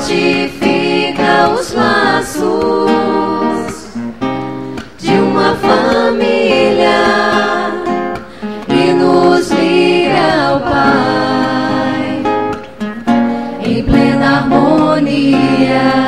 fortifica os laços de uma família e nos liga ao Pai em plena harmonia.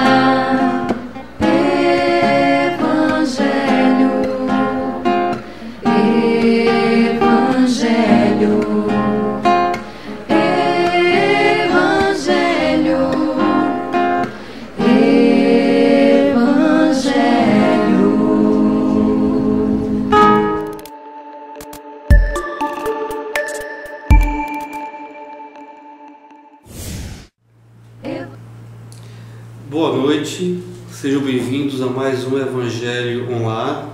Boa noite, sejam bem-vindos a mais um Evangelho Online.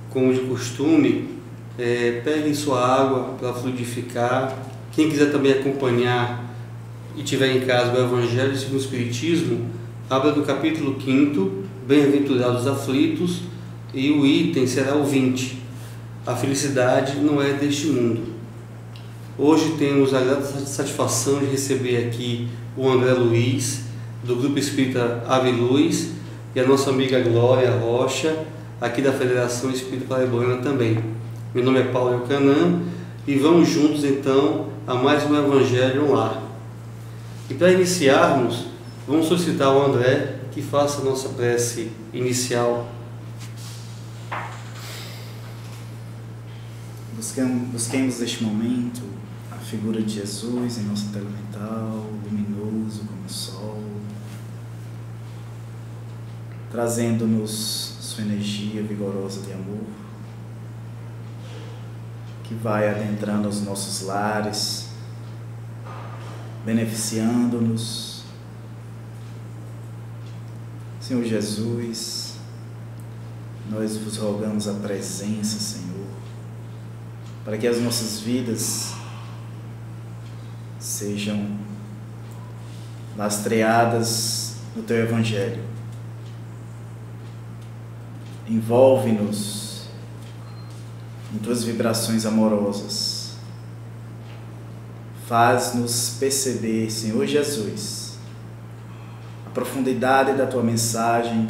Como de costume, peguem sua água para fluidificar. Quem quiser também acompanhar e tiver em casa o Evangelho segundo o Espiritismo, abra no capítulo 5º, Bem-aventurados aflitos, e o item será o 20. A felicidade não é deste mundo. Hoje temos a grata satisfação de receber aqui o André Luiz, do Grupo Espírita Ave Luz, e a nossa amiga Glória Rocha, aqui da Federação Espírita Paraibana também. Meu nome é Paulo Eucanã e vamos juntos então a mais um Evangelho Online. E para iniciarmos, vamos solicitar ao André que faça a nossa prece inicial. Busquemos neste momento a figura de Jesus em nossa tela mental, luminoso como o sol, trazendo-nos sua energia vigorosa de amor, que vai adentrando os nossos lares, beneficiando-nos. Senhor Jesus, nós vos rogamos a presença, Senhor, para que as nossas vidas sejam lastreadas no Teu Evangelho. Envolve-nos em Tuas vibrações amorosas. Faz-nos perceber, Senhor Jesus, a profundidade da Tua mensagem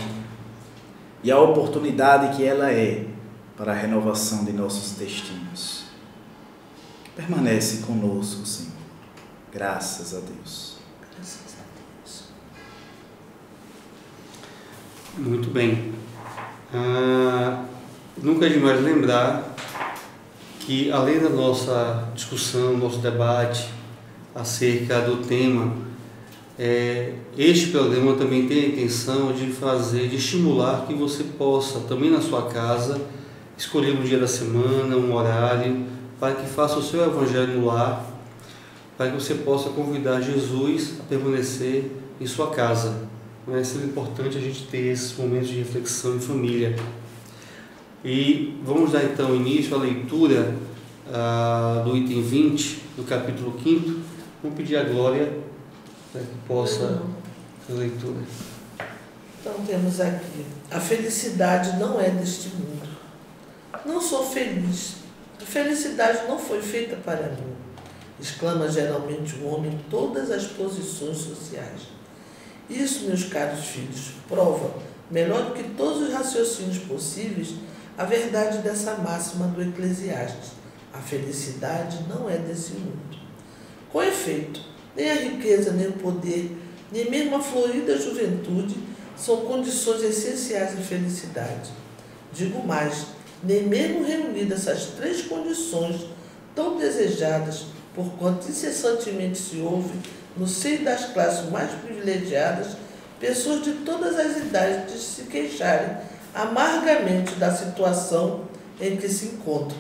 e a oportunidade que ela é para a renovação de nossos destinos. Permanece conosco, Senhor. Graças a Deus. Graças a Deus. Muito bem. Nunca é demais lembrar que, além da nossa discussão, nosso debate acerca do tema, este programa também tem a intenção de estimular que você possa, também na sua casa, escolher um dia da semana, um horário, para que faça o seu Evangelho no lar, para que você possa convidar Jesus a permanecer em sua casa. É sempre importante a gente ter esses momentos de reflexão em família. E vamos dar então início à leitura do item 20, do capítulo 5º. Vamos pedir a Glória para que possa a leitura. Então temos aqui: a felicidade não é deste mundo. Não sou feliz. A felicidade não foi feita para mim, exclama geralmente o homem em todas as posições sociais. Isso, meus caros filhos, prova, melhor do que todos os raciocínios possíveis, a verdade dessa máxima do Eclesiastes: a felicidade não é desse mundo. Com efeito, nem a riqueza, nem o poder, nem mesmo a florida juventude são condições essenciais à felicidade. Digo mais, nem mesmo reunidas essas três condições tão desejadas, porquanto incessantemente se ouve, no seio das classes mais privilegiadas, pessoas de todas as idades se queixarem amargamente da situação em que se encontram.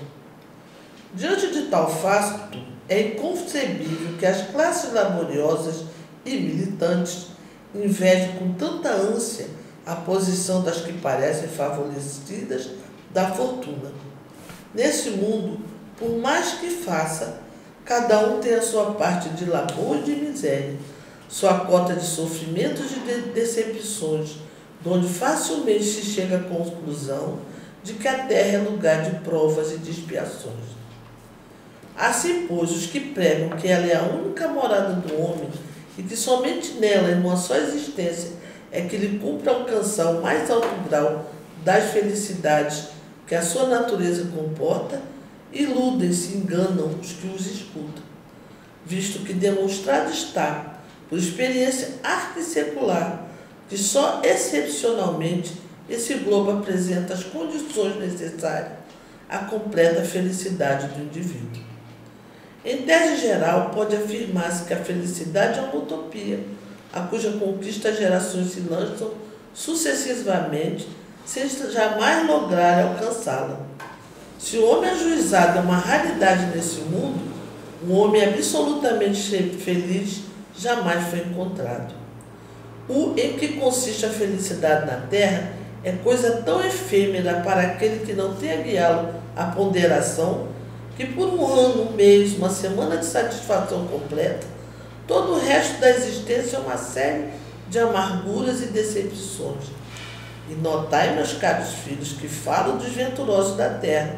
Diante de tal fato, é inconcebível que as classes laboriosas e militantes invejem com tanta ânsia a posição das que parecem favorecidas da fortuna. Nesse mundo, por mais que faça, cada um tem a sua parte de labor e de miséria, sua cota de sofrimentos e de decepções, donde facilmente se chega à conclusão de que a terra é lugar de provas e de expiações. Assim, pois, os que pregam que ela é a única morada do homem e que somente nela, em uma só existência, é que lhe cumpre alcançar o mais alto grau das felicidades que a sua natureza comporta, iludem-se, enganam os que os escutam, visto que demonstrado está, por experiência arquissecular, que só excepcionalmente esse globo apresenta as condições necessárias à completa felicidade do indivíduo. Em tese geral, pode afirmar-se que a felicidade é uma utopia, a cuja conquista as gerações se lançam sucessivamente, sem jamais lograr alcançá-la. Se o homem ajuizado é uma raridade nesse mundo, um homem absolutamente feliz jamais foi encontrado. O em que consiste a felicidade na terra é coisa tão efêmera para aquele que não tem a guiá-lo à ponderação, que por um ano, um mês, uma semana de satisfação completa, todo o resto da existência é uma série de amarguras e decepções. E notai, meus caros filhos, que falo dos venturosos da terra,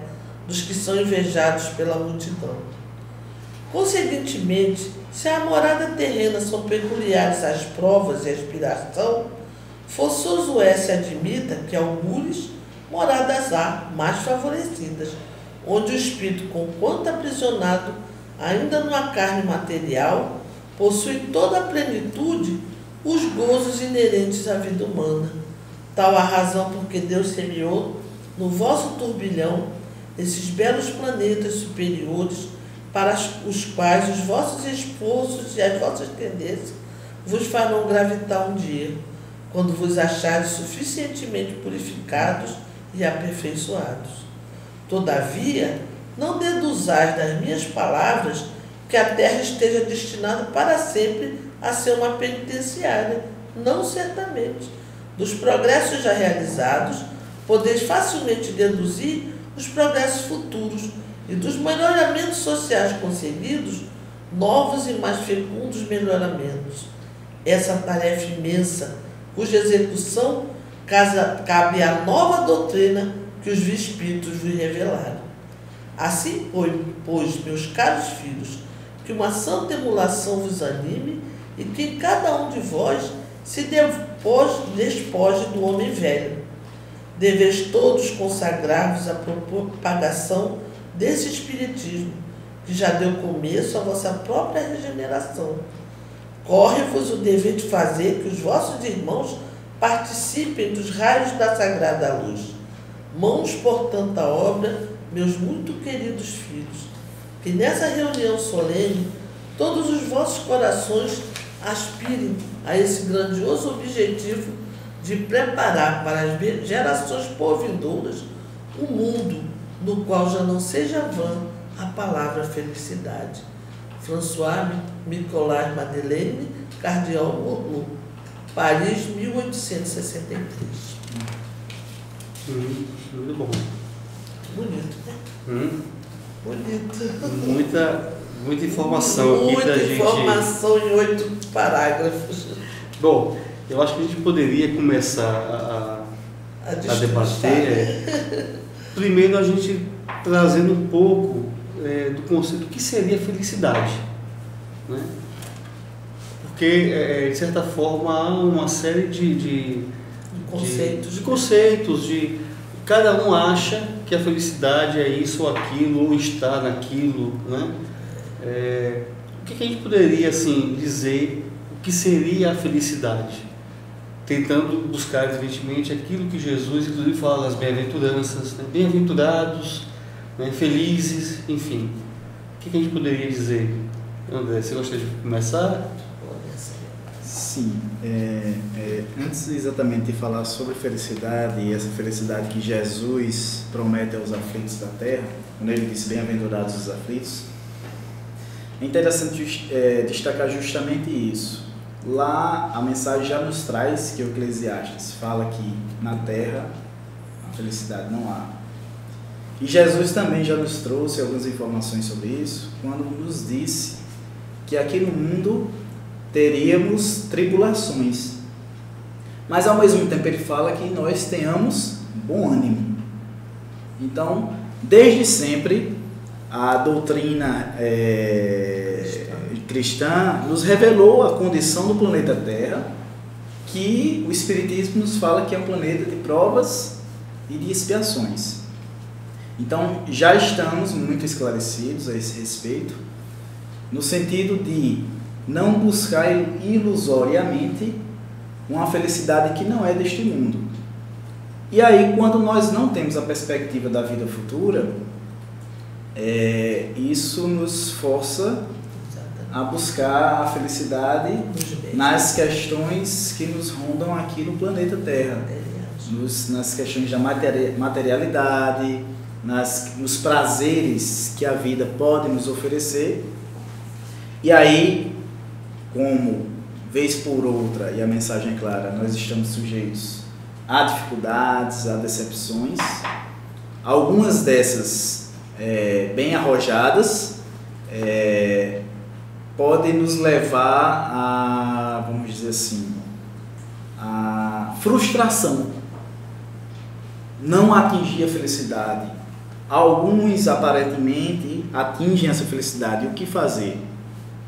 dos que são invejados pela multidão. Conseguintemente, se a morada terrena são peculiares às provas e à aspiração, forçoso é se admita que algures moradas há mais favorecidas, onde o espírito, conquanto aprisionado ainda numa carne material, possui toda a plenitude os gozos inerentes à vida humana. Tal a razão por que Deus semeou no vosso turbilhão esses belos planetas superiores, para os quais os vossos esforços e as vossas tendências vos farão gravitar um dia, quando vos acharem suficientemente purificados e aperfeiçoados. Todavia, não deduzais das minhas palavras que a terra esteja destinada para sempre a ser uma penitenciária. Não certamente. Dos progressos já realizados, podeis facilmente deduzir os progressos futuros e dos melhoramentos sociais conseguidos, novos e mais fecundos melhoramentos. Essa tarefa imensa, cuja execução cabe à nova doutrina que os espíritos vos revelaram. Assim, pois, meus caros filhos, que uma santa emulação vos anime e que em cada um de vós se despoje do homem velho. Deveis todos consagrar-vos à propagação desse espiritismo, que já deu começo à vossa própria regeneração. Corre-vos o dever de fazer que os vossos irmãos participem dos raios da sagrada luz. Mãos, portanto, à obra, meus muito queridos filhos, que nessa reunião solene todos os vossos corações aspirem a esse grandioso objetivo de preparar para as gerações por vindouras um mundo no qual já não seja vã a palavra felicidade. François Nicolas Madeleine, Cardeal Morlot, Paris, 1863. Muito bom. Bonito, né? Bonito. Muita informação aqui da gente. Muita informação em 8 parágrafos. Bom, eu acho que a gente poderia começar a debater. Primeiro, a gente trazendo um pouco do conceito do que seria felicidade, né? Porque, de certa forma, há uma série de conceitos, cada um acha que a felicidade é isso ou aquilo, ou está naquilo, né? O que a gente poderia assim, dizer o que seria a felicidade? Tentando buscar, evidentemente, aquilo que Jesus, inclusive, fala nas bem-aventuranças, né? Bem-aventurados, né? Felizes, enfim. O que a gente poderia dizer? André, você gostaria de começar? Sim. Antes exatamente de falar sobre felicidade e essa felicidade que Jesus promete aos aflitos da terra, quando ele disse bem-aventurados os aflitos, é interessante destacar justamente isso. Lá a mensagem já nos traz que o Eclesiastes fala que na terra a felicidade não há. E Jesus também já nos trouxe algumas informações sobre isso, quando nos disse que aqui no mundo teríamos tribulações. Mas ao mesmo tempo ele fala que nós tenhamos bom ânimo. Então, desde sempre, a doutrina cristã nos revelou a condição do planeta Terra, que o Espiritismo nos fala que é um planeta de provas e de expiações. Então, já estamos muito esclarecidos a esse respeito, no sentido de não buscar ilusoriamente uma felicidade que não é deste mundo. E aí, quando nós não temos a perspectiva da vida futura, isso nos força a buscar a felicidade nas questões que nos rondam aqui no planeta Terra, nas questões da materialidade, nos prazeres que a vida pode nos oferecer. E aí, como vez por outra, e a mensagem é clara, nós estamos sujeitos a dificuldades, a decepções, algumas dessas bem arrojadas, podem nos levar a, vamos dizer assim, a frustração, não atingir a felicidade. Alguns aparentemente atingem essa felicidade. O que fazer?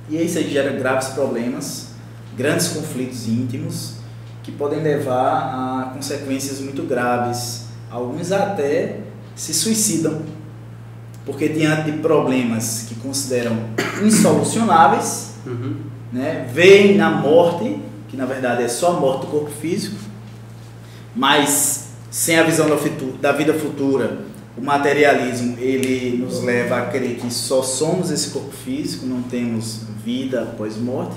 E isso aí gera graves problemas, grandes conflitos íntimos, que podem levar a consequências muito graves. Alguns até se suicidam, porque diante de problemas que consideram insolucionáveis, né, veem na morte, que na verdade é só a morte do corpo físico, mas sem a visão da vida futura, o materialismo ele nos leva a crer que só somos esse corpo físico, não temos vida após morte.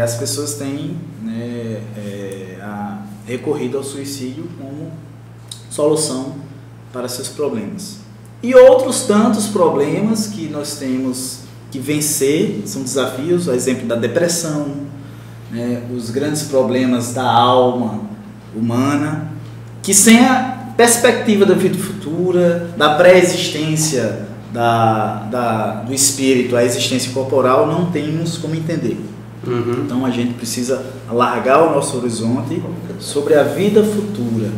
As pessoas têm, né, recorrido ao suicídio como solução para seus problemas. E outros tantos problemas que nós temos que vencer, são desafios, o exemplo da depressão, né, os grandes problemas da alma humana, que sem a perspectiva da vida futura, da pré-existência do espírito, a existência corporal, não temos como entender. Então a gente precisa alargar o nosso horizonte sobre a vida futura,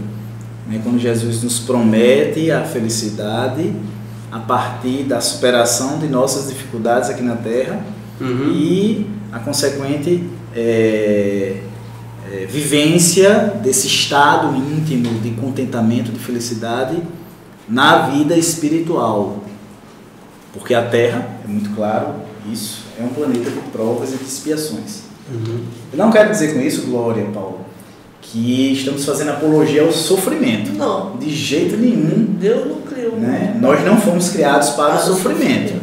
né, quando Jesus nos promete a felicidade a partir da superação de nossas dificuldades aqui na Terra e a consequente vivência desse estado íntimo de contentamento, de felicidade na vida espiritual. Porque a Terra, é muito claro, isso é um planeta de provas e de expiações. Eu não quero dizer com isso, Glória, Paulo, que estamos fazendo apologia ao sofrimento. Não. De jeito nenhum. Deus não criou. Né? Nós não fomos criados para o sofrimento.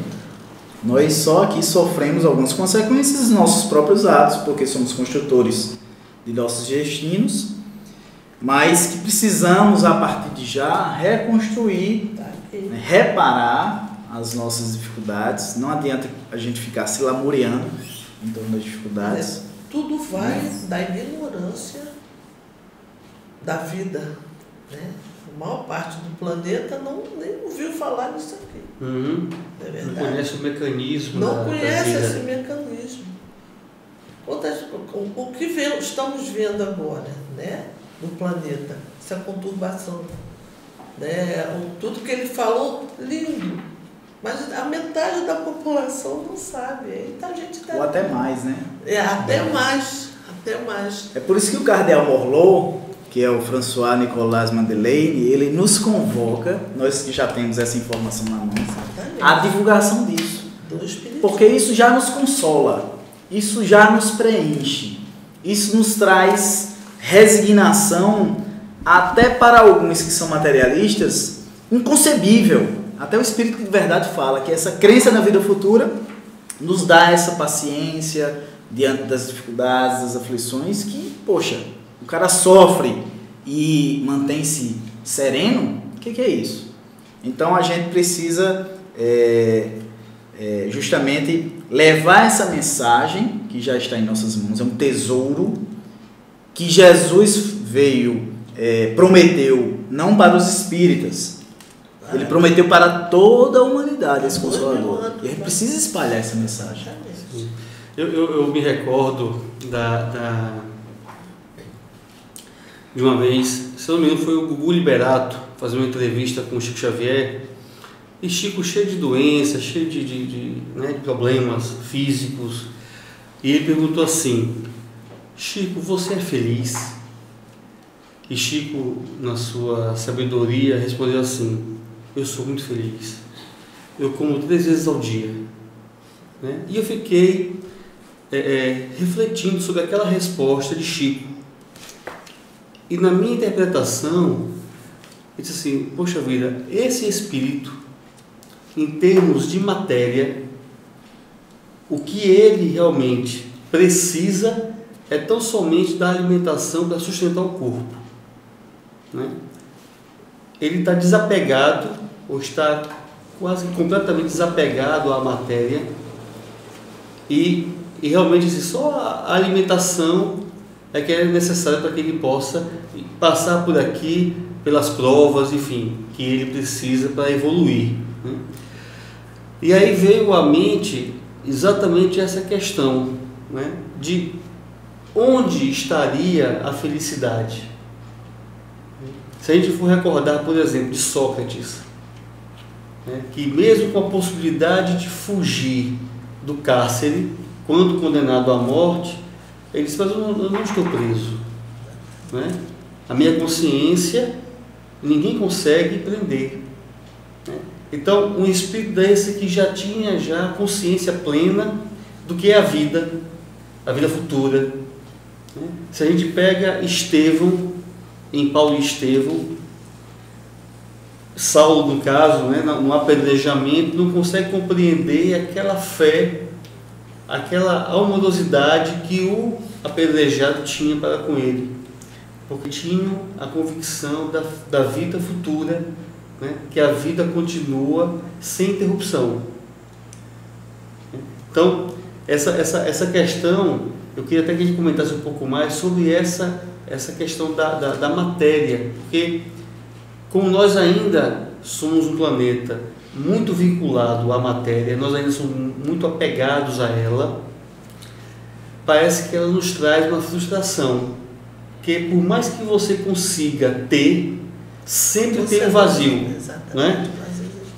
Nós só aqui sofremos algumas consequências dos nossos próprios atos, porque somos construtores de nossos destinos, mas que precisamos, a partir de já, reconstruir, né, reparar as nossas dificuldades. Não adianta a gente ficar se lamuriando em torno das dificuldades. Tudo vai da ignorância da vida, né? A maior parte do planeta nem ouviu falar nisso aqui. Não é verdade? Não conhece o mecanismo. Não conhece esse mecanismo. O que estamos vendo agora, né, do planeta, essa conturbação, né, tudo que ele falou, lindo, mas a metade da população não sabe. Então a gente ou até mais, né? Até mais. É por isso que o cardeal Morlot, que é o François Nicolas Madeleine, ele nos convoca, nós que já temos essa informação na mão, a divulgação disso. Porque isso já nos consola, isso já nos preenche, isso nos traz resignação, até para alguns que são materialistas, inconcebível. Até o Espírito de Verdade fala que essa crença na vida futura nos dá essa paciência diante das dificuldades, das aflições, que, poxa, o cara sofre e mantém-se sereno. O que é isso? Então a gente precisa justamente levar essa mensagem que já está em nossas mãos, é um tesouro que Jesus veio, prometeu, não para os espíritas, ele prometeu para toda a humanidade esse Consolador. E a gente precisa espalhar essa mensagem. Eu me recordo de uma vez, se não me engano, foi o Gugu Liberato fazer uma entrevista com o Chico Xavier, E Chico cheio de doenças, cheio de problemas físicos. E ele perguntou assim: Chico, você é feliz? E Chico, na sua sabedoria, respondeu assim: eu sou muito feliz. Eu como 3 vezes ao dia. Né? E eu fiquei refletindo sobre aquela resposta de Chico. E na minha interpretação, eu disse assim: poxa vida, esse espírito, em termos de matéria, o que ele realmente precisa é tão somente da alimentação para sustentar o corpo. Né? Ele está desapegado, ou está quase completamente desapegado à matéria, e realmente assim, só a alimentação é que é necessária para que ele possa passar por aqui, pelas provas, enfim, que ele precisa para evoluir. Né? E aí veio à mente exatamente essa questão, né, de onde estaria a felicidade. Se a gente for recordar, por exemplo, de Sócrates, né, que mesmo com a possibilidade de fugir do cárcere, quando condenado à morte, ele disse: mas eu não estou preso. Né? A minha consciência, ninguém consegue prender. Né? Então, um espírito desse que já tinha consciência plena do que é a vida futura. Né? Se a gente pega Estevão, em Paulo e Estevão, Saulo, no caso, né, no apedrejamento, não consegue compreender aquela fé, aquela amorosidade que o apedrejado tinha para com ele, porque tinham a convicção da vida futura, né, que a vida continua sem interrupção. Então, essa questão, eu queria até que a gente comentasse um pouco mais sobre essa questão da matéria, porque como nós ainda somos um planeta muito vinculado à matéria, nós ainda somos muito apegados a ela, parece que ela nos traz uma frustração, porque por mais que você consiga ter, sempre tem um vazio. Né?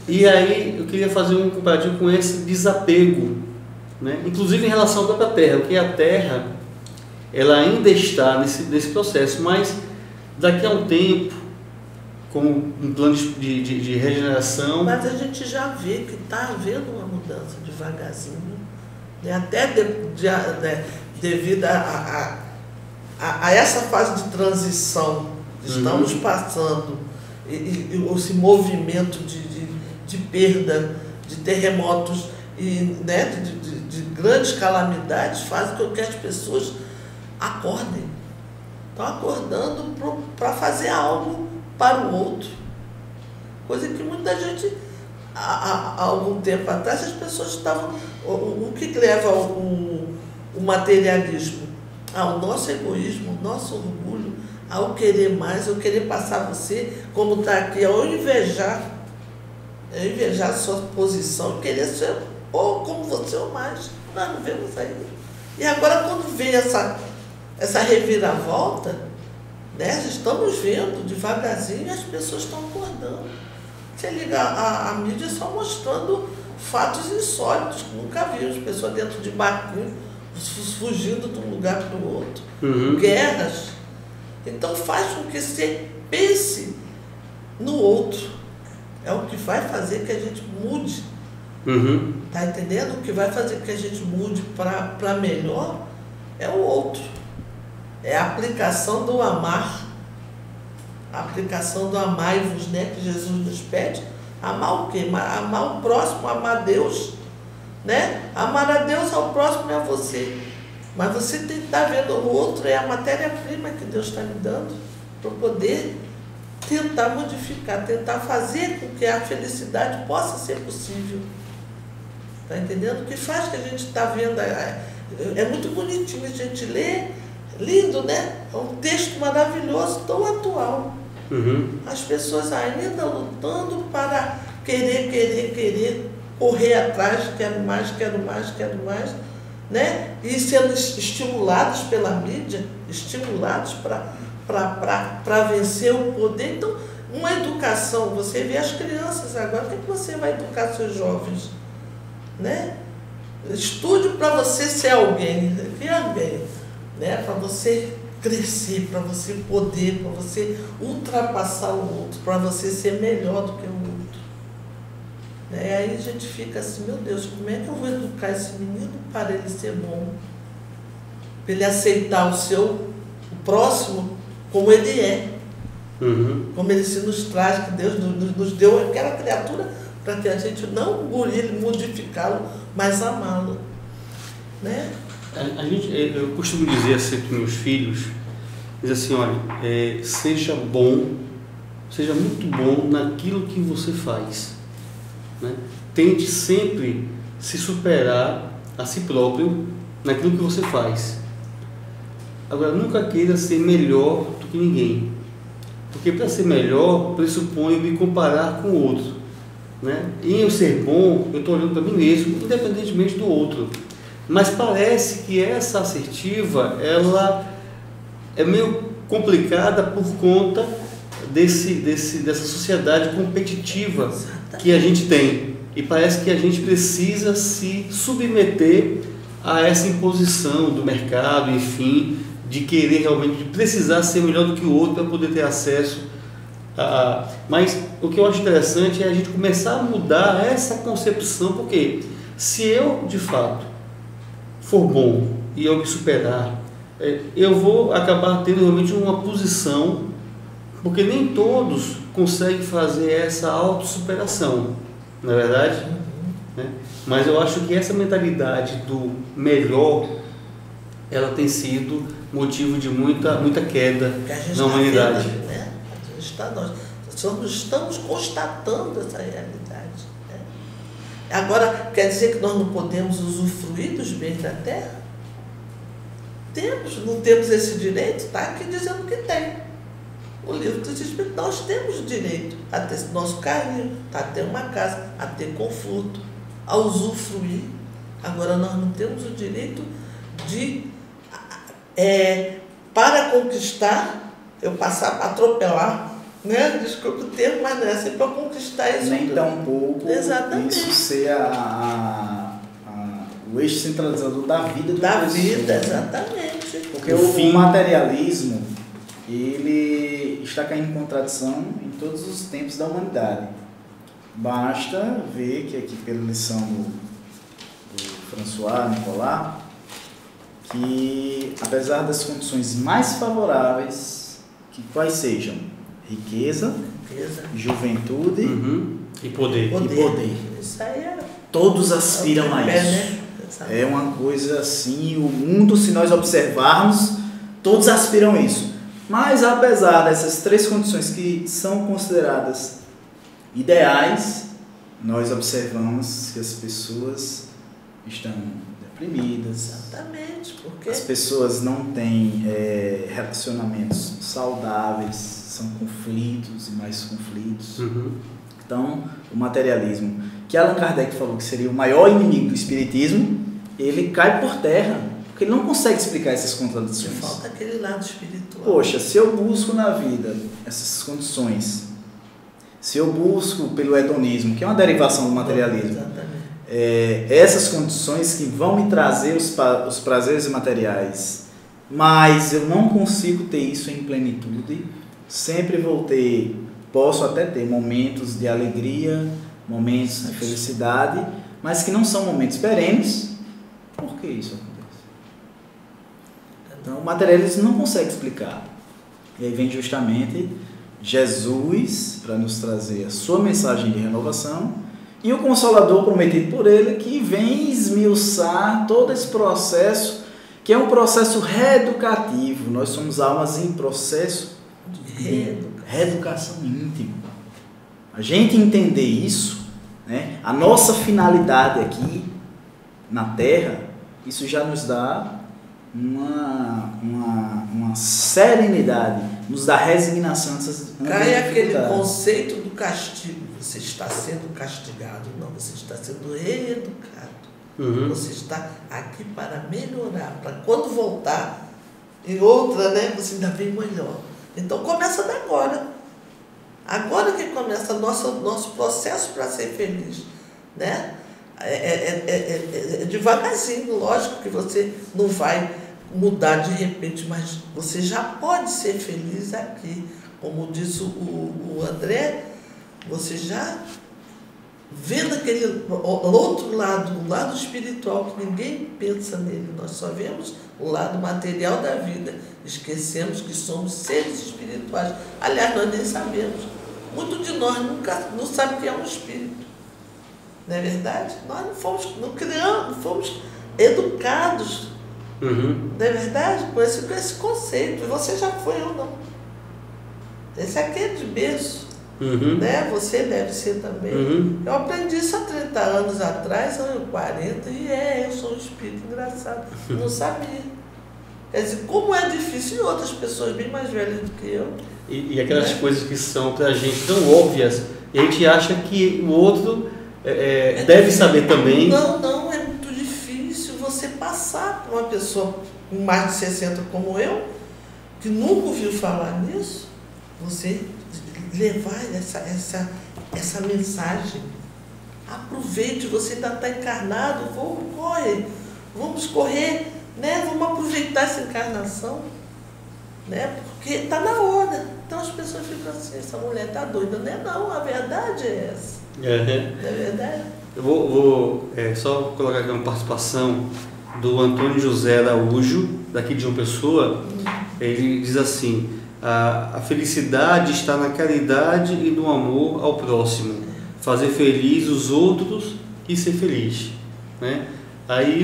E aí eu queria fazer um comparativo com esse desapego, né? Inclusive em relação à própria Terra, porque a Terra ela ainda está nesse processo, mas daqui a um tempo, como um plano de regeneração. Mas a gente já vê que está havendo uma mudança devagarzinho, né? Até devido a essa fase de transição que estamos passando, e esse movimento de perda, de terremotos, e, né, de grandes calamidades, faz com que as pessoas acordem. Estão acordando para fazer algo para o outro. Coisa que muita gente, há algum tempo atrás, as pessoas estavam... O que leva o materialismo? Ao nosso egoísmo, ao nosso orgulho, ao querer mais, ao querer passar você, como está aqui, ao invejar a sua posição, querer ser ou como você ou mais. Nós não vemos aí. E agora, quando vem essa reviravolta, né, estamos vendo devagarzinho, as pessoas estão acordando. Você liga a mídia só mostrando fatos insólitos que nunca vimos, pessoas dentro de barquinho fugindo de um lugar para o outro, guerras. Então faz com que você pense no outro. É o que vai fazer que a gente mude. Tá entendendo? O que vai fazer que a gente mude para melhor é o outro. É a aplicação do amar. A aplicação do amai-vos, né, que Jesus nos pede. Amar o quê? Amar o próximo, amar Deus. Né? Amar a Deus ao próximo e a você. Mas você tem que estar vendo o outro, é a matéria-prima que Deus está me dando para poder tentar modificar, tentar fazer com que a felicidade possa ser possível. Está entendendo? O que faz que a gente está vendo, é muito bonitinho a gente ler, lindo, né? É um texto maravilhoso, tão atual. As pessoas ainda lutando para querer, correr atrás, quero mais, né? E sendo estimulados pela mídia, estimulados para vencer o poder. Então, Uma educação, você vê as crianças agora, o que você vai educar seus jovens? Né? Estude para você ser alguém, né? Para você crescer, para você poder, para você ultrapassar o outro, para você ser melhor do que o outro. Né? Aí a gente fica assim, meu Deus, como é que eu vou educar esse menino para ele ser bom? Para ele aceitar o próximo como ele é. Como ele se nos traz, que Deus nos deu aquela criatura para que a gente não engolir, modificá-lo, mas amá-lo. Né? Eu costumo dizer assim para meus filhos, diz assim, olha, seja muito bom naquilo que você faz. Né? Tente sempre se superar a si próprio naquilo que você faz. Agora, nunca queira ser melhor do que ninguém, porque para ser melhor pressupõe me comparar com o outro. Né? E eu ser bom, eu estou olhando para mim mesmo, independentemente do outro. Mas parece que essa assertiva, ela é meio complicada por conta dessa sociedade competitiva que a gente tem. E parece que a gente precisa se submeter a essa imposição do mercado, enfim, de querer realmente, de precisar ser melhor do que o outro para poder ter acesso a... Mas o que eu acho interessante é a gente começar a mudar essa concepção, porque se eu, de fato, for bom e eu me superar, eu vou acabar tendo realmente uma posição, porque nem todos conseguem fazer essa autossuperação, não é verdade? Né? Mas eu acho que essa mentalidade do melhor, ela tem sido motivo de muita queda na humanidade. Né? Nós estamos constatando essa realidade. Né? Agora, quer dizer que nós não podemos usufruir dos bens da terra? Não temos esse direito? Está aqui dizendo que tem. O livro dos Espíritos, nós temos direito a ter nosso carrinho, a ter uma casa, a ter conforto, a usufruir. Agora, nós não temos o direito de, para conquistar, eu passar para atropelar, né? Desculpa o termo, mas não é assim, para conquistar isso. Nem tão pouco. Exatamente. Isso ser o eixo centralizador da vida do Da pessoa. vida, exatamente. Porque o materialismo, ele está caindo em contradição em todos os tempos da humanidade. Basta ver que aqui pela lição do François Nicolas, que apesar das condições mais favoráveis, que quais sejam riqueza, juventude e poder. Isso aí todos aspiram a isso. Né? É uma coisa assim, o mundo, se nós observarmos, todos aspiram a isso. Mas apesar dessas três condições que são consideradas ideais, nós observamos que as pessoas estão deprimidas. Exatamente, porque As pessoas não têm relacionamentos saudáveis, são conflitos e mais conflitos. Então, o materialismo, que Allan Kardec falou que seria o maior inimigo do espiritismo, ele cai por terra, porque ele não consegue explicar essas contradições. falta aquele lado espiritual. Poxa, se eu busco na vida essas condições, se eu busco pelo hedonismo, que é uma derivação do materialismo, Exatamente. Essas condições que vão me trazer os prazeres materiais, mas eu não consigo ter isso em plenitude, sempre posso até ter momentos de alegria, momentos de felicidade, mas que não são momentos perenes. Por que isso acontece? Então, o materialismo não consegue explicar. E aí vem justamente Jesus para nos trazer a sua mensagem de renovação e o Consolador prometido por ele, que vem esmiuçar todo esse processo, que é um processo reeducativo. Nós somos almas em processo de reeducação íntima. A gente entender isso, né? A nossa finalidade aqui na Terra, isso já nos dá uma serenidade, nos dá resignação. Cai aquele conceito do castigo. Você está sendo castigado. Não, você está sendo reeducado. Você está aqui para melhorar, para quando voltar em outra, né, você ainda vem melhor. Então começa da agora. Agora que começa nosso processo para ser feliz, né? É devagarzinho, lógico que você não vai mudar de repente, mas você já pode ser feliz aqui. Como disse o André, você já vendo aquele outro lado, o lado espiritual, que ninguém pensa nele, nós só vemos o lado material da vida, esquecemos que somos seres espirituais. Aliás, nós nem sabemos. Muitos de nós não sabem o que é um espírito. Não é verdade? Nós não criamos, não fomos educados. Uhum. Não é verdade? Com esse conceito. Você já foi ou não. Esse aqui é de berço. Uhum. Né? Você deve ser também. Uhum. Eu aprendi isso há 30 anos atrás, ou 40, e eu sou um espírito engraçado. Não sabia. Quer dizer, como é difícil, e outras pessoas bem mais velhas do que eu. E aquelas coisas que são pra gente tão óbvias, e a gente acha que o outro deve saber também. Não, é muito difícil você passar para uma pessoa com mais de 60 como eu, que nunca ouviu falar nisso, você levar essa mensagem. Aproveite, você ainda está encarnado, vamos correr, né? Vamos aproveitar essa encarnação, né? Porque está na hora. Então as pessoas ficam assim, essa mulher está doida, né? Não, a verdade é essa. Não é verdade? Eu vou só colocar aqui uma participação do Antônio José Araújo, daqui de João Pessoa. Ele diz assim: a felicidade está na caridade e no amor ao próximo, fazer feliz os outros e ser feliz, né? Aí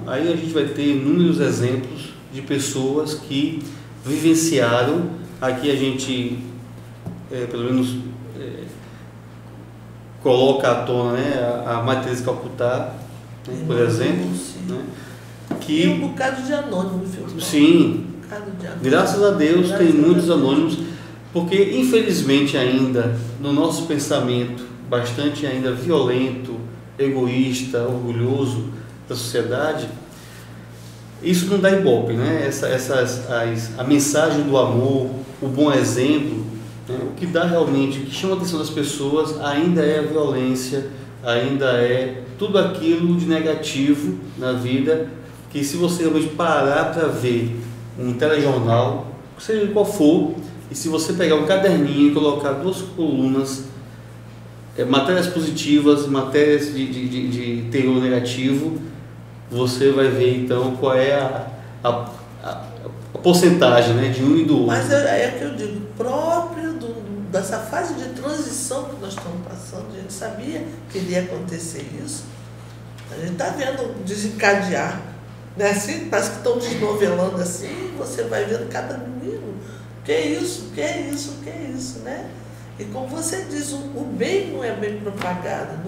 aí a gente vai ter inúmeros exemplos de pessoas que vivenciaram. Aqui a gente pelo menos coloca à tona, né, a Madre Teresa de Calcutá, né, por exemplo, né, que tem um bocado de anônimos, viu? Sim, graças a Deus tem muitos anônimos, porque infelizmente ainda no nosso pensamento bastante ainda violento, egoísta, orgulhoso da sociedade, isso não dá ibope, né? A mensagem do amor, o bom exemplo, né? O que dá realmente, o que chama a atenção das pessoas ainda é a violência, ainda é tudo aquilo de negativo na vida, que se você realmente parar para ver um telejornal, seja qual for, e se você pegar um caderninho e colocar 2 colunas, matérias positivas, matérias de teor negativo, você vai ver então qual é a porcentagem, né, de um e do outro. Mas é que eu digo, próprio dessa fase de transição que nós estamos passando, a gente sabia que iria acontecer isso. A gente está vendo desencadear, né? Assim, parece que estão desnovelando assim, você vai vendo cada menino, que é isso, né? E como você diz, o bem não é bem propagado,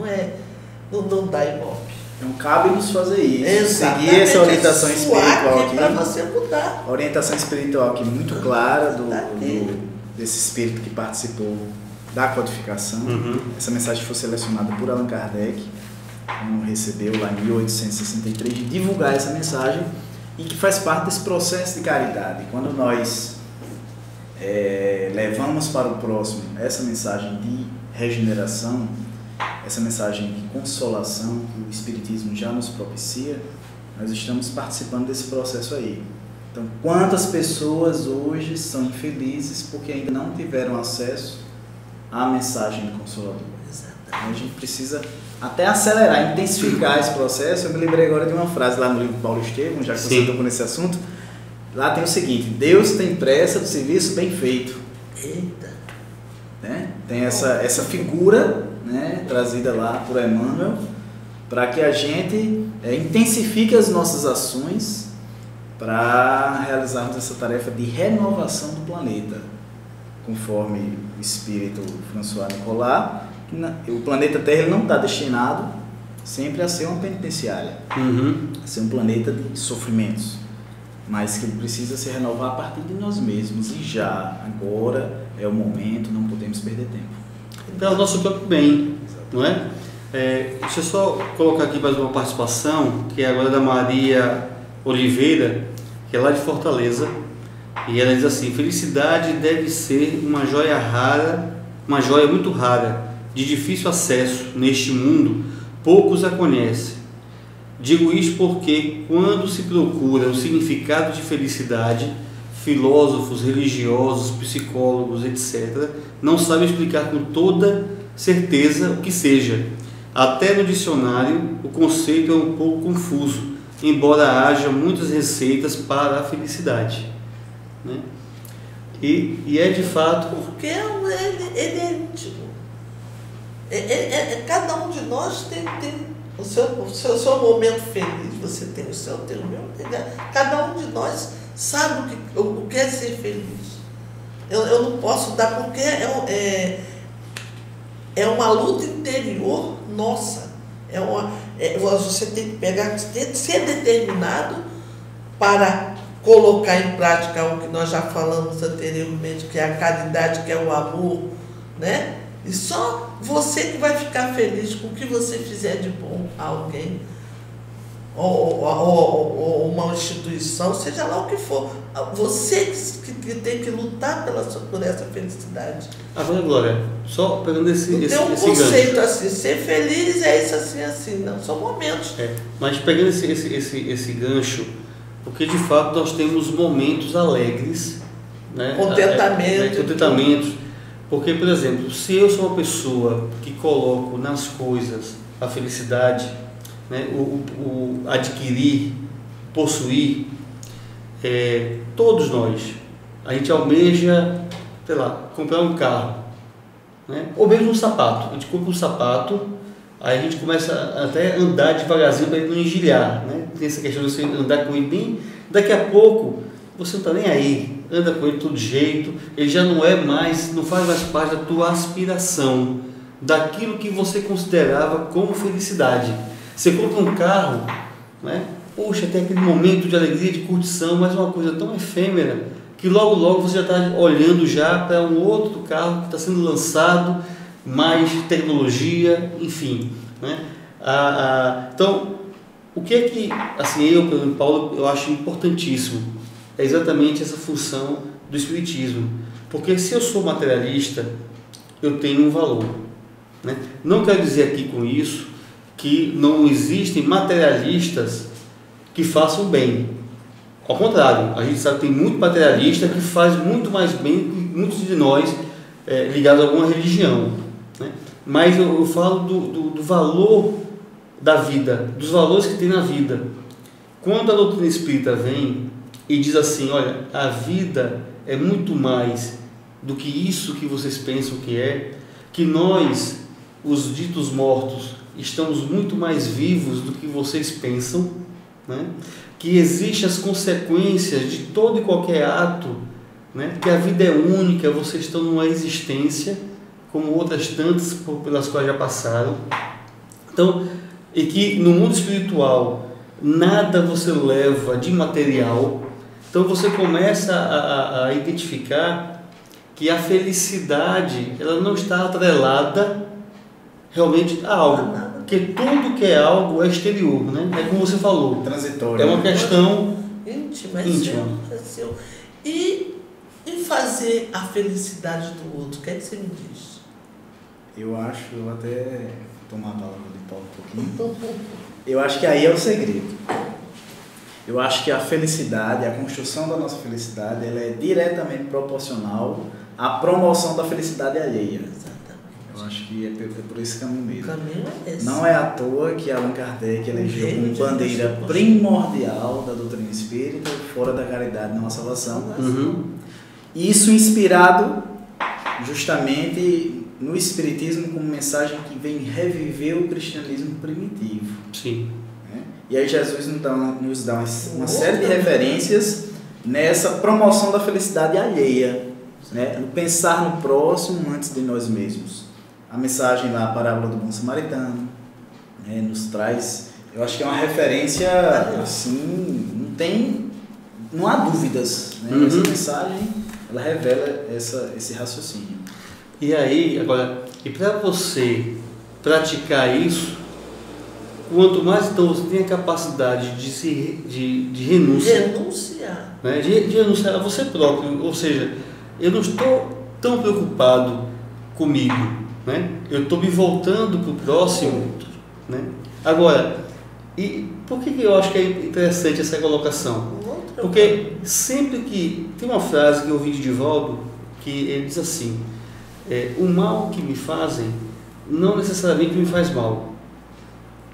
não dá ibope. Não cabe nos fazer isso. Exatamente. Seguir essa orientação espiritual aqui. Para você mudar. A orientação espiritual aqui muito clara desse espírito que participou da codificação. Uhum. Essa mensagem foi selecionada por Allan Kardec, quando recebeu lá em 1863, de divulgar essa mensagem, e que faz parte desse processo de caridade. Quando nós levamos para o próximo essa mensagem de regeneração, essa mensagem de consolação que o Espiritismo já nos propicia, nós estamos participando desse processo aí. Então, quantas pessoas hoje são infelizes porque ainda não tiveram acesso à mensagem do Consolador? Então, a gente precisa até acelerar, intensificar esse processo. Eu me lembrei agora de uma frase lá no livro de Paulo Estevam, já que você tocou nesse assunto. Lá tem o seguinte: Deus tem pressa do serviço bem feito. Eita! Né? Tem essa figura, né, trazida lá por Emmanuel, para que a gente intensifique as nossas ações para realizarmos essa tarefa de renovação do planeta, conforme o espírito François Nicolas. O planeta Terra ele não está destinado sempre a ser uma penitenciária, a ser um planeta de sofrimentos, mas que ele precisa se renovar a partir de nós mesmos, e já, agora é o momento, não podemos perder tempo. Então é o nosso próprio bem, não é? Deixa eu só colocar aqui mais uma participação, que é agora da Maria Oliveira, que é lá de Fortaleza, e ela diz assim: felicidade deve ser uma joia rara uma joia muito rara, de difícil acesso neste mundo, poucos a conhecem. Digo isso porque, quando se procura o significado de felicidade, filósofos, religiosos, psicólogos, etc., não sabem explicar com toda certeza o que seja. Até no dicionário, o conceito é um pouco confuso, embora haja muitas receitas para a felicidade, né? E é de fato... Porque ele é íntimo. Cada um de nós tem o seu momento feliz. Você tem o seu, tem o meu. Cada um de nós sabe o que é ser feliz. Eu não posso dar, porque é uma luta interior nossa. Você tem que pegar, tem que ser determinado para colocar em prática o que nós já falamos anteriormente, que é a caridade, que é o amor, né? E só você que vai ficar feliz com o que você fizer de bom a alguém, ou uma instituição, seja lá o que for. Você que tem que lutar por essa felicidade. Agora, Glória, só pegando esse conceito gancho. assim, ser feliz é isso assim, não, são momentos. Mas pegando esse gancho, porque de fato nós temos momentos alegres, né? Contentamentos. Porque, por exemplo, se eu sou uma pessoa que coloco nas coisas a felicidade, né, o adquirir, possuir, todos nós, a gente almeja, sei lá, comprar um carro, né, ou mesmo um sapato. A gente compra um sapato, aí a gente começa até a andar devagarzinho para ele não engelhar, né? Tem essa questão de você andar com ele bem, daqui a pouco você não está nem aí, anda com ele de todo jeito, ele já não faz mais parte da tua aspiração, daquilo que você considerava como felicidade. Você compra um carro, né? Poxa, tem aquele momento de alegria, de curtição, mas é uma coisa tão efêmera, que logo logo você já está olhando já para um outro carro que está sendo lançado, mais tecnologia, enfim, né? Então, o que é que, assim, eu, Paulo, eu acho importantíssimo, é exatamente essa função do Espiritismo. Porque se eu sou materialista, eu tenho um valor, né? Não quero dizer aqui com isso que não existem materialistas que façam bem. Ao contrário, a gente sabe que tem muito materialista que faz muito mais bem que muitos de nós ligados a alguma religião, né? Mas eu falo do valor da vida, dos valores que tem na vida. Quando a doutrina espírita vem e diz assim, olha, a vida é muito mais do que isso que vocês pensam que nós, os ditos mortos, estamos muito mais vivos do que vocês pensam, né? Que existem as consequências de todo e qualquer ato, né? Que a vida é única, vocês estão numa existência, como outras tantas pelas quais já passaram. Então, e que no mundo espiritual, nada você leva de material. Então você começa a identificar que a felicidade ela não está atrelada realmente a algo, porque tudo que é algo é exterior, né? É como você falou, transitório, é uma questão íntima. E fazer a felicidade do outro, o que é que você me diz? Eu até tomar a palavra de Paulo um pouquinho, eu acho que aí é o segredo. Eu acho que a felicidade, a construção da nossa felicidade, ela é diretamente proporcional à promoção da felicidade alheia. Exatamente. Eu acho que é por esse caminho mesmo. O caminho é esse. Não é à toa que Allan Kardec elegeu como bandeira primordial da doutrina espírita, fora da caridade não há salvação. Isso inspirado justamente no Espiritismo como mensagem que vem reviver o cristianismo primitivo. Sim. E aí Jesus nos dá uma série de referências nessa promoção da felicidade alheia, né? No pensar no próximo antes de nós mesmos. A mensagem lá, a parábola do bom samaritano, né? Nos traz, eu acho que é uma referência, assim, não há dúvidas, né? Essa mensagem, ela revela esse raciocínio. E aí, agora, e para você praticar isso, quanto mais então você tem a capacidade de renunciar, né? de renunciar a você próprio, ou seja, eu não estou tão preocupado comigo, né? Eu estou me voltando para o próximo, né? Agora, e por que eu acho que é interessante essa colocação? Porque sempre que... Tem uma frase que eu ouvi de Divaldo, que ele diz assim, o mal que me fazem não necessariamente me faz mal.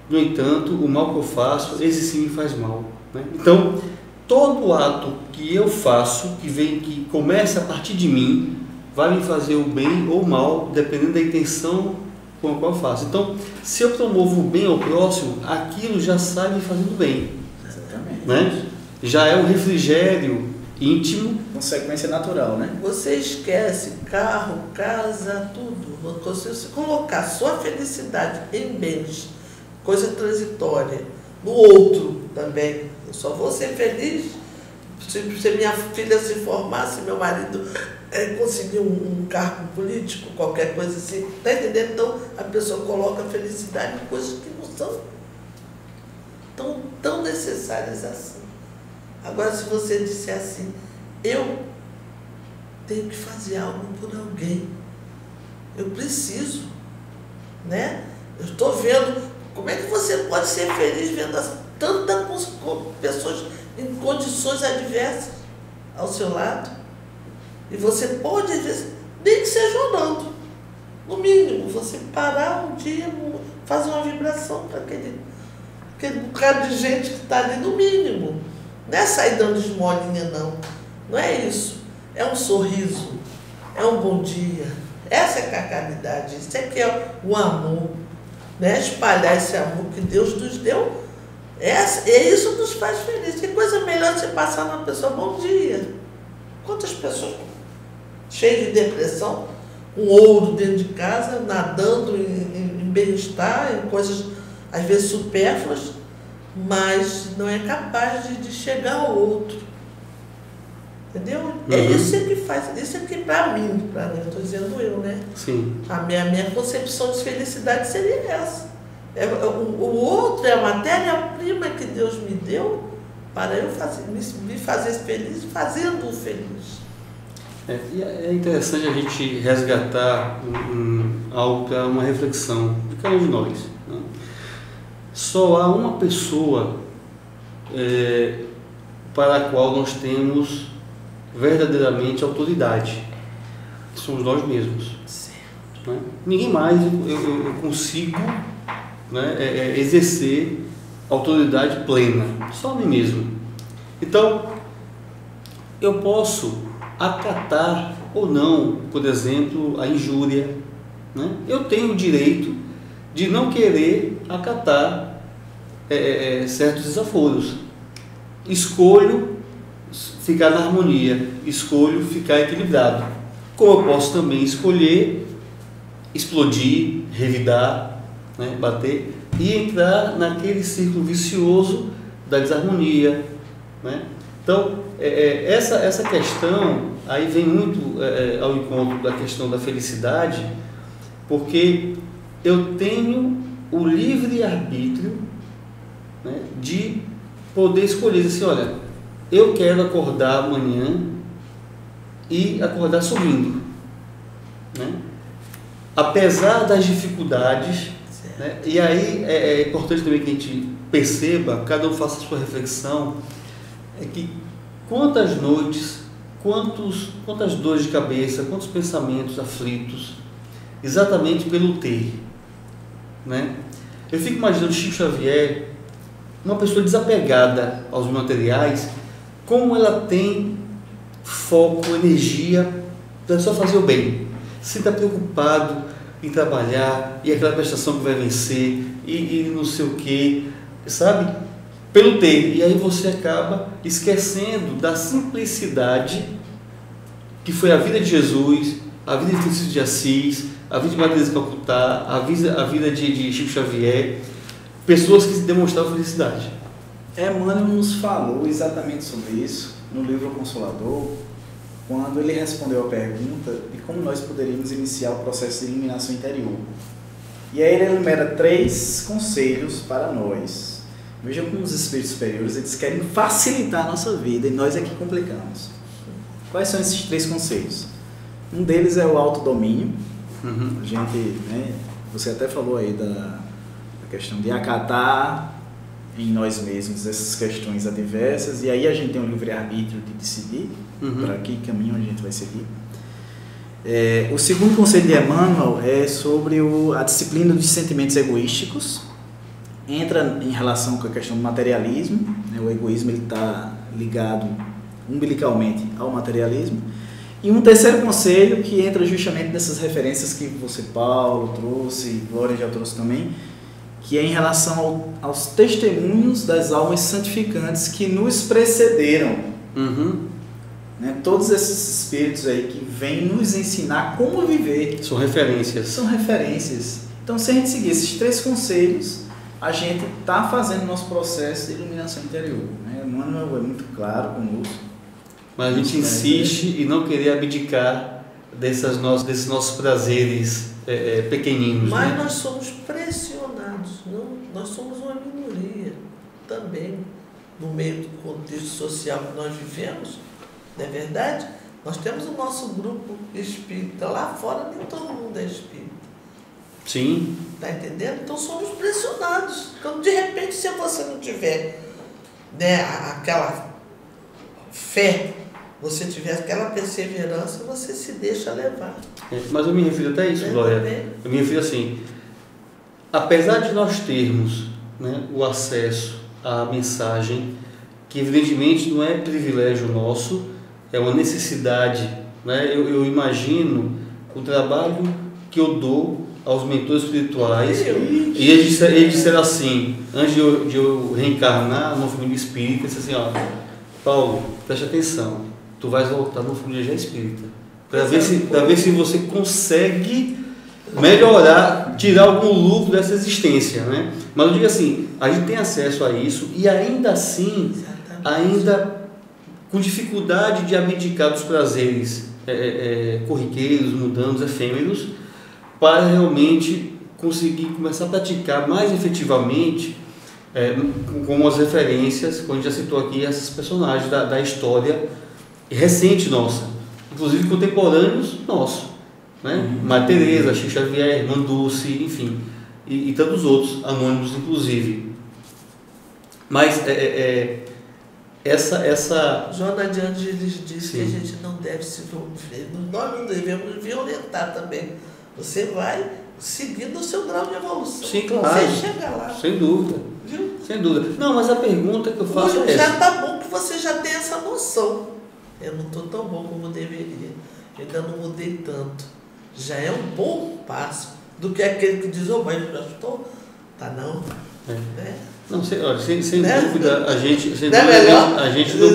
No entanto, o mal que eu faço, esse sim me faz mal, né? Então, todo ato que eu faço, que começa a partir de mim, vai me fazer o bem ou o mal, dependendo da intenção com a qual eu faço. Então, se eu promovo o bem ao próximo, aquilo já sai me fazendo bem. Exatamente. Né? Já é um refrigério íntimo. Consequência natural, né? Você esquece carro, casa, tudo. Você colocar sua felicidade em bens, coisa transitória, no outro também. Eu só vou ser feliz se minha filha se formar, se meu marido conseguir um cargo político, qualquer coisa assim. Está entendendo? Então, a pessoa coloca a felicidade em coisas que não são tão necessárias assim. Agora, se você disser assim, eu tenho que fazer algo por alguém, eu preciso, né? Eu estou vendo, como é que você pode ser feliz vendo tantas pessoas em condições adversas ao seu lado? E você pode, às vezes, nem que seja orando, no mínimo, você parar um dia, fazer uma vibração para aquele bocado de gente que está ali, no mínimo. Não é sair dando esmolinha, não. Não é isso. É um sorriso, é um bom dia. Essa é a caridade, isso é que é o amor. Né? Espalhar esse amor que Deus nos deu, isso nos faz feliz. Que coisa melhor você passar numa pessoa, bom dia. Quantas pessoas cheias de depressão, com ouro dentro de casa, nadando em bem-estar, em coisas às vezes supérfluas, mas não é capaz de chegar ao outro. Entendeu? Uhum. É isso que faz, isso aqui para mim, eu estou dizendo eu, né? Sim. A minha concepção de felicidade seria essa. O outro é a matéria-prima que Deus me deu para eu me fazer feliz, fazendo-o feliz. É interessante a gente resgatar algo para uma reflexão de cada um de nós, né? Só há uma pessoa para a qual nós temos verdadeiramente autoridade, que somos nós mesmos. Certo. Né? Ninguém mais eu consigo, né, exercer autoridade plena, só a mim mesmo. Então, eu posso acatar ou não, por exemplo, a injúria, né? Eu tenho o direito de não querer acatar certos desaforos. Escolho ficar na harmonia, escolho ficar equilibrado. Como eu posso também escolher explodir, revidar, né, bater e entrar naquele círculo vicioso da desarmonia, né? Então, essa questão aí vem muito ao encontro da questão da felicidade, porque eu tenho o livre-arbítrio, né, de poder escolher assim, olha, eu quero acordar amanhã e acordar sorrindo, né? Apesar das dificuldades, né? E aí é importante também que a gente perceba, cada um faça a sua reflexão, que quantas noites, quantas dores de cabeça, quantos pensamentos aflitos, exatamente pelo ter, né? Eu fico imaginando Chico Xavier, uma pessoa desapegada aos materiais, como ela tem foco, energia para só fazer o bem, sem estar preocupado em trabalhar, e aquela prestação que vai vencer, e não sei o que, sabe? Pelo ter. E aí você acaba esquecendo da simplicidade que foi a vida de Jesus, a vida de Francisco de Assis, a vida de Maria Teresa de Calcutá, a vida de Chico Xavier, pessoas que demonstravam felicidade. Emmanuel nos falou exatamente sobre isso no livro O Consolador, quando ele respondeu a pergunta de como nós poderíamos iniciar o processo de iluminação interior. E aí ele enumera 3 conselhos para nós. Vejam como os espíritos superiores, eles querem facilitar a nossa vida e nós é que complicamos. Quais são esses 3 conselhos? Um deles é o autodomínio, A gente, né, você até falou aí da questão de acatar em nós mesmos essas questões adversas, e aí a gente tem um livre-arbítrio de decidir para que caminho a gente vai seguir. O segundo conselho de Emmanuel é sobre a disciplina dos sentimentos egoísticos. Entra em relação com a questão do materialismo, né? O egoísmo está ligado umbilicalmente ao materialismo. E um terceiro conselho que entra justamente nessas referências que você, Paulo, trouxe, Glória já trouxe também, que é em relação aos testemunhos das almas santificantes que nos precederam. Né? Todos esses espíritos aí que vêm nos ensinar como viver. São referências. São referências. Então, se a gente seguir esses 3 conselhos, a gente está fazendo nosso processo de iluminação interior. Né? Emmanuel é muito claro conosco. Mas a gente insiste em não querer abdicar desses nossos prazeres pequeninos. Mas né? nós somos pressionados, não? Nós somos uma minoria também, no meio do contexto social que nós vivemos, não é verdade? Nós temos o nosso grupo espírita, lá fora nem todo mundo é espírita. Sim. Está entendendo? Então somos pressionados. Então, de repente, se você não tiver, né, aquela fé, você tiver aquela perseverança, você se deixa levar. Mas eu me refiro até a isso, Glória. Eu me refiro assim, apesar de nós termos, né, o acesso à mensagem, que evidentemente não é privilégio nosso, é uma necessidade, né? Eu imagino o trabalho que eu dou aos mentores espirituais, e eles disseram assim, antes de eu reencarnar numa família espírita, disse assim, ó, Paulo, preste atenção, tu vais voltar numa família já espírita, para ver se você consegue melhorar, tirar algum lucro dessa existência, né? Mas eu digo assim, a gente tem acesso a isso e ainda assim, ainda com dificuldade de abdicar dos prazeres corriqueiros, mundanos, efêmeros, para realmente conseguir começar a praticar mais efetivamente, como as referências, como a gente já citou aqui, esses personagens da história recente nossa, inclusive contemporâneos nossos, né? Maria Teresa, Chico Xavier, Irmã Dulce, enfim, e tantos outros, anônimos inclusive. Mas essa Joana de Ângeles diz que a gente não deve se envolver, nós não devemos violentar também. Você vai seguindo o seu grau de evolução. Sim, claro. Você chega lá. Sem dúvida. Viu? Sem dúvida. Não, mas a pergunta que eu faço é já essa. está bom que você já tem essa noção. Eu não estou tão bom como deveria. Eu ainda não mudei tanto. Já é um bom passo do que aquele que diz, mas eu já estou. Tá não. Né? Não, sem dúvida, a gente. Não é melhor a gente não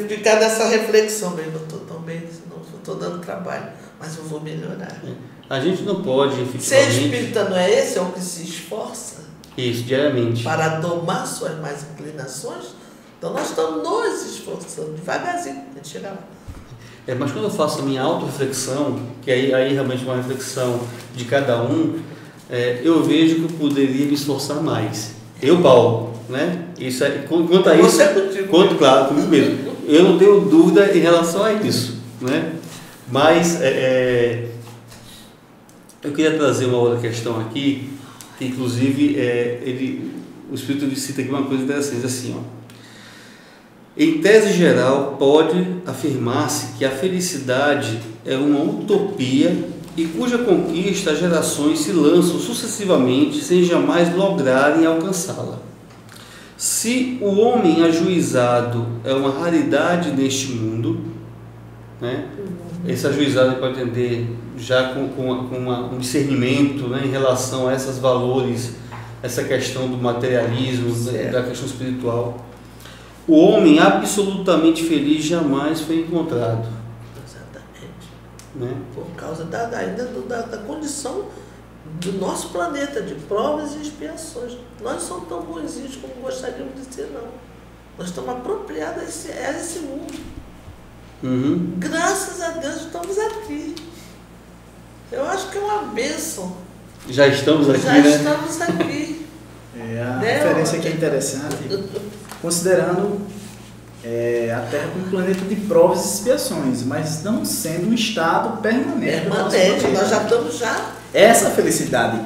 ficar nessa reflexão, eu não estou tão bem, não estou dando trabalho, mas eu vou melhorar. A gente não pode efetivamente... Ser espírita não é esse? É o que se esforça. Isso, diariamente. Para domar suas más inclinações. Então nós estamos nos esforçando, devagarzinho, a gente chega lá. Mas quando eu faço a minha auto-reflexão, que aí realmente é uma reflexão de cada um, eu vejo que eu poderia me esforçar mais. Eu, Paulo, né? Isso quanto a isso... Claro, comigo mesmo. Eu não tenho dúvida em relação a isso, né? Mas... eu queria trazer uma outra questão aqui, que inclusive o Espírito cita aqui uma coisa interessante, assim, ó. Em tese geral, pode afirmar-se que a felicidade é uma utopia e cuja conquista as gerações se lançam sucessivamente sem jamais lograrem alcançá-la. Se o homem ajuizado é uma raridade neste mundo, né? Esse ajuizado pode entender já com um discernimento, né, em relação a esses valores, essa questão do materialismo, da questão espiritual. O homem absolutamente feliz jamais foi encontrado. Exatamente. Né? Por causa da condição do nosso planeta, de provas e expiações. Nós não somos tão bonzinhos como gostaríamos de ser, não. Nós estamos apropriados a esse mundo. Graças a Deus estamos aqui. Eu acho que é uma bênção. Já estamos aqui, Já né? estamos aqui. A referência aqui é interessante, considerando a Terra como um planeta de provas e expiações, mas não sendo um estado permanente. Permanente, nós já estamos já. Essa felicidade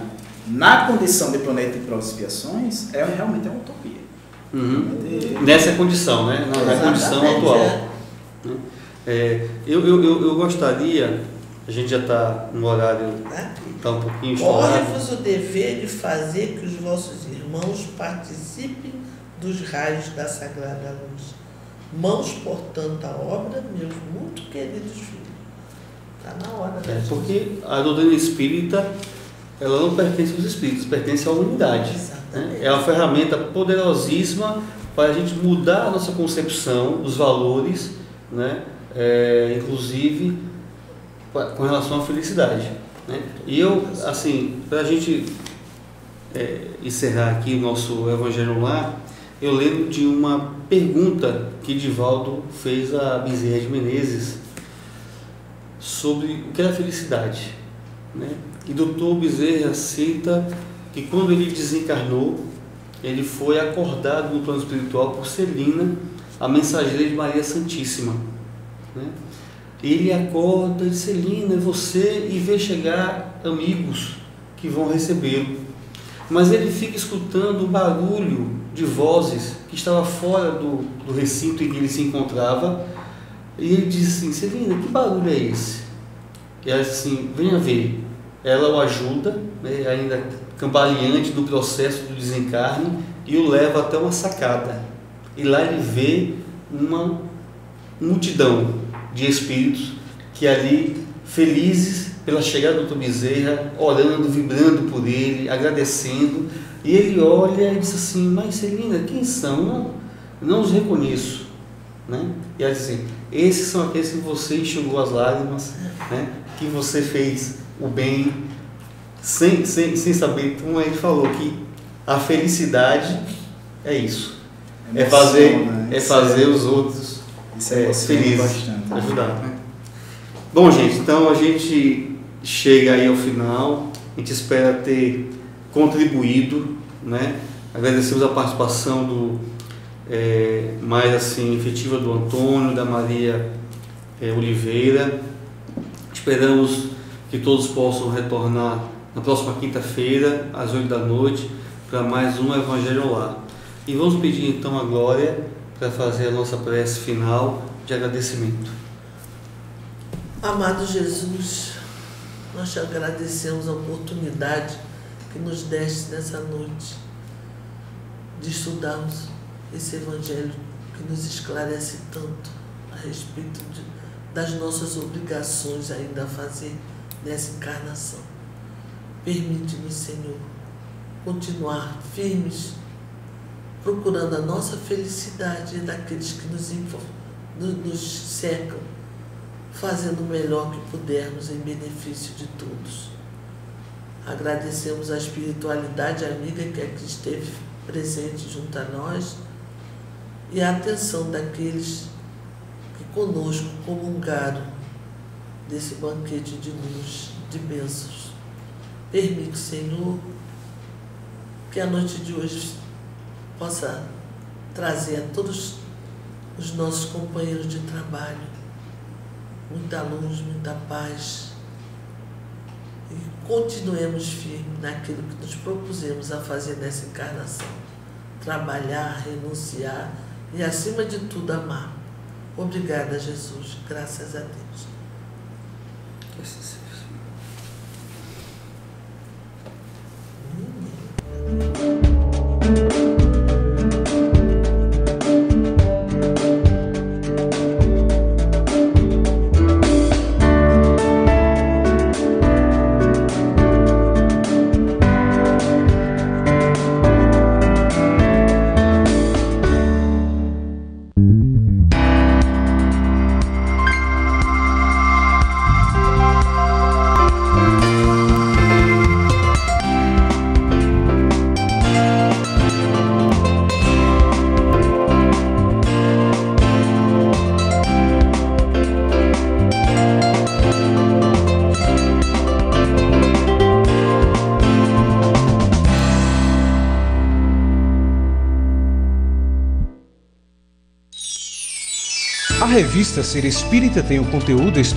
na condição de planeta de provas e expiações realmente é uma utopia. Nessa condição, né? Na condição atual. Eu gostaria, a gente já está no horário, está um pouquinho estourado. Corre-vos o dever de fazer que os vossos irmãos participem dos raios da sagrada luz. Mãos, portanto, a obra, meus muito queridos filhos. Está na hora. Porque a doutrina espírita, ela não pertence aos espíritos, pertence à humanidade. Né? É uma ferramenta poderosíssima para a gente mudar a nossa concepção, os valores, né? Inclusive com relação à felicidade. Né? E eu, assim, para a gente encerrar aqui o nosso Evangelho lá, eu lembro de uma pergunta que Divaldo fez a Bezerra de Menezes sobre o que era felicidade. Né? E Dr. Bezerra cita que quando ele desencarnou, ele foi acordado no plano espiritual por Celina, a mensageira de Maria Santíssima. Né? Ele acorda e diz: Celina, é você, e vê chegar amigos que vão recebê-lo. Mas ele fica escutando um barulho de vozes que estava fora do recinto em que ele se encontrava, e ele diz assim: Celina, que barulho é esse? E ela diz assim: venha ver. Ela o ajuda, né, ainda cambaleante no processo do desencarne, e o leva até uma sacada. E lá ele vê uma multidão de espíritos que ali, felizes pela chegada do Dr. Bezerra, orando, vibrando por ele, agradecendo, e ele olha e diz assim: mas Celina, quem são? Não os reconheço. Né? E ela diz assim: esses são aqueles que você enxugou as lágrimas, né? Que você fez o bem, sem saber. Como ele falou, que a felicidade é isso, fazer os outros felizes, ajudar. Né? Bom, gente, então a gente chega aí ao final, a gente espera ter contribuído, né? Agradecemos a participação mais assim efetiva do Antônio, da Maria Oliveira. Esperamos que todos possam retornar na próxima quinta-feira, às 8 da noite, para mais um Evangelho Lá. E vamos pedir então a Glória para fazer a nossa prece final de agradecimento. Amado Jesus, nós te agradecemos a oportunidade que nos deste nessa noite de estudarmos esse Evangelho que nos esclarece tanto a respeito das nossas obrigações ainda a fazer nessa encarnação. Permite-nos, Senhor, continuar firmes, procurando a nossa felicidade e daqueles que nos cercam, fazendo o melhor que pudermos em benefício de todos. Agradecemos a espiritualidade amiga que aqui esteve presente junto a nós e a atenção daqueles que conosco comungaram desse banquete de luz, de bênçãos. Permite, Senhor, que a noite de hoje possa trazer a todos os nossos companheiros de trabalho muita luz, muita paz, e continuemos firmes naquilo que nos propusemos a fazer nessa encarnação: trabalhar, renunciar e, acima de tudo, amar. Obrigada, Jesus. Graças a Deus. Que assim seja. revista Ser Espírita tem o conteúdo estruturado